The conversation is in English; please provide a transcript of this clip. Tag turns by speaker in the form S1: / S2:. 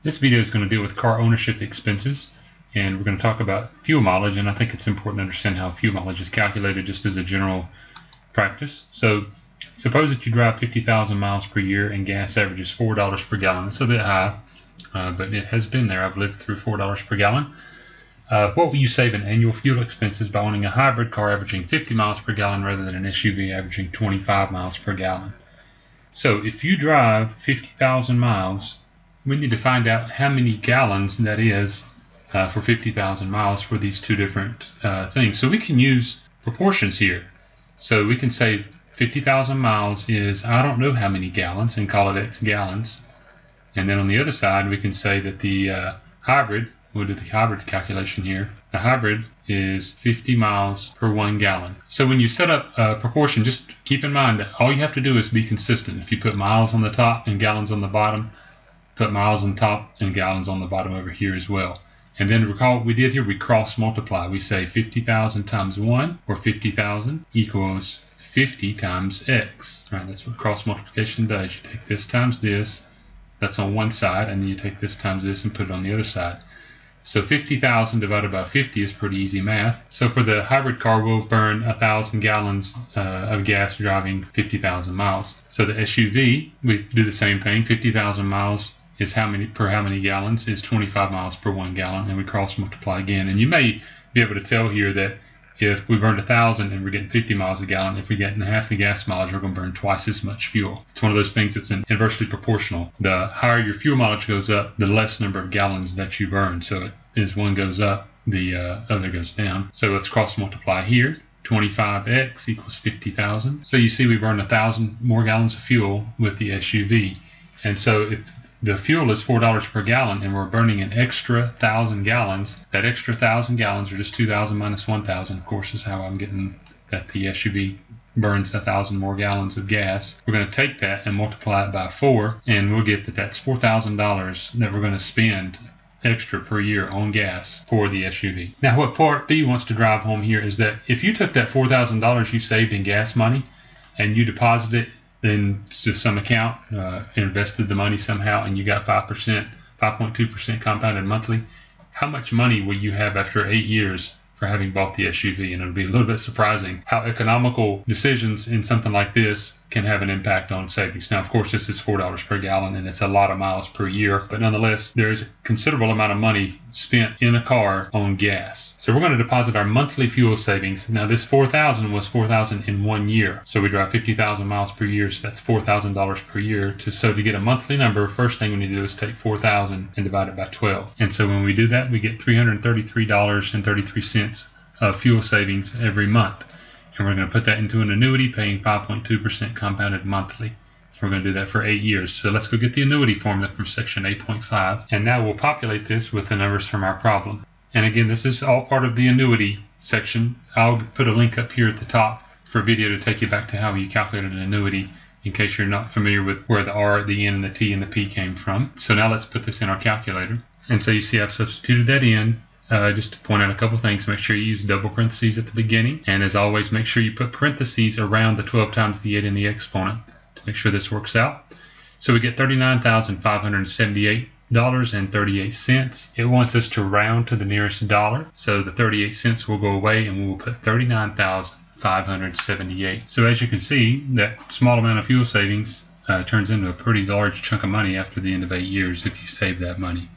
S1: This video is going to deal with car ownership expenses, and we're going to talk about fuel mileage, and I think it's important to understand how fuel mileage is calculated just as a general practice. So suppose that you drive 50,000 miles per year and gas averages $4 per gallon. It's a bit high, but it has been there. I've lived through $4 per gallon. What will you save in annual fuel expenses by owning a hybrid car averaging 50 miles per gallon rather than an SUV averaging 25 miles per gallon? So if you drive 50,000 miles, we need to find out how many gallons that is for 50,000 miles for these two different things. So we can use proportions here. So we can say 50,000 miles is I don't know how many gallons and call it X gallons. And then on the other side we can say that the hybrid, we'll do the hybrid calculation here. The hybrid is 50 miles per 1 gallon. So when you set up a proportion, just keep in mind that all you have to do is be consistent. If you put miles on the top and gallons on the bottom, put miles on top and gallons on the bottom over here as well. And then recall what we did here, we cross multiply. We say 50,000 times 1, or 50,000 equals 50 times X. Right, that's what cross multiplication does. You take this times this, that's on one side, and then you take this times this and put it on the other side. So 50,000 divided by 50 is pretty easy math. So for the hybrid car, we'll burn 1,000 gallons of gas driving 50,000 miles. So the SUV, we do the same thing. 50,000 miles is how many gallons is 25 miles per 1 gallon, and we cross multiply again. And you may be able to tell here that if we burned 1,000 and we're getting 50 miles a gallon, if we get half the gas mileage, we're going to burn twice as much fuel. It's one of those things that's inversely proportional. The higher your fuel mileage goes up, the less number of gallons that you burn. So as one goes up, the other goes down. So let's cross multiply here. 25x equals 50,000. So you see we burn 1,000 more gallons of fuel with the SUV. And so if the fuel is $4 per gallon and we're burning an extra 1,000 gallons, that extra 1,000 gallons, or just 2,000 minus 1,000, of course, is how I'm getting that the SUV burns 1,000 more gallons of gas. We're going to take that and multiply it by 4, and we'll get that that's $4,000 that we're going to spend extra per year on gas for the SUV. Now what part B wants to drive home here is that if you took that $4,000 you saved in gas money and you deposited it into some account, invested the money somehow, and you got 5.2% compounded monthly, how much money will you have after 8 years for having bought the SUV? And it'll be a little bit surprising how economical decisions in something like this can have an impact on savings. Now, of course, this is $4 per gallon, and it's a lot of miles per year, but nonetheless, there is a considerable amount of money spent in a car on gas. So we're going to deposit our monthly fuel savings. Now, this $4,000 was $4,000 in 1 year. So we drive 50,000 miles per year, so that's $4,000 per year. So to get a monthly number, first thing we need to do is take 4,000 and divide it by 12. And so when we do that, we get $333.33 of fuel savings every month. And we're going to put that into an annuity paying 5.2% compounded monthly. And we're going to do that for 8 years. So let's go get the annuity formula from section 8.5. And now we'll populate this with the numbers from our problem. And again, this is all part of the annuity section. I'll put a link up here at the top for a video to take you back to how you calculated an annuity in case you're not familiar with where the R, the N, and the T, and the P came from. So now let's put this in our calculator. And so you see I've substituted that in. Just to point out a couple things, make sure you use double parentheses at the beginning, and as always, make sure you put parentheses around the 12 times the 8 in the exponent to make sure this works out. So we get $39,578.38. It wants us to round to the nearest dollar, so the 38 cents will go away, and we will put 39,578. So as you can see, that small amount of fuel savings turns into a pretty large chunk of money after the end of 8 years if you save that money.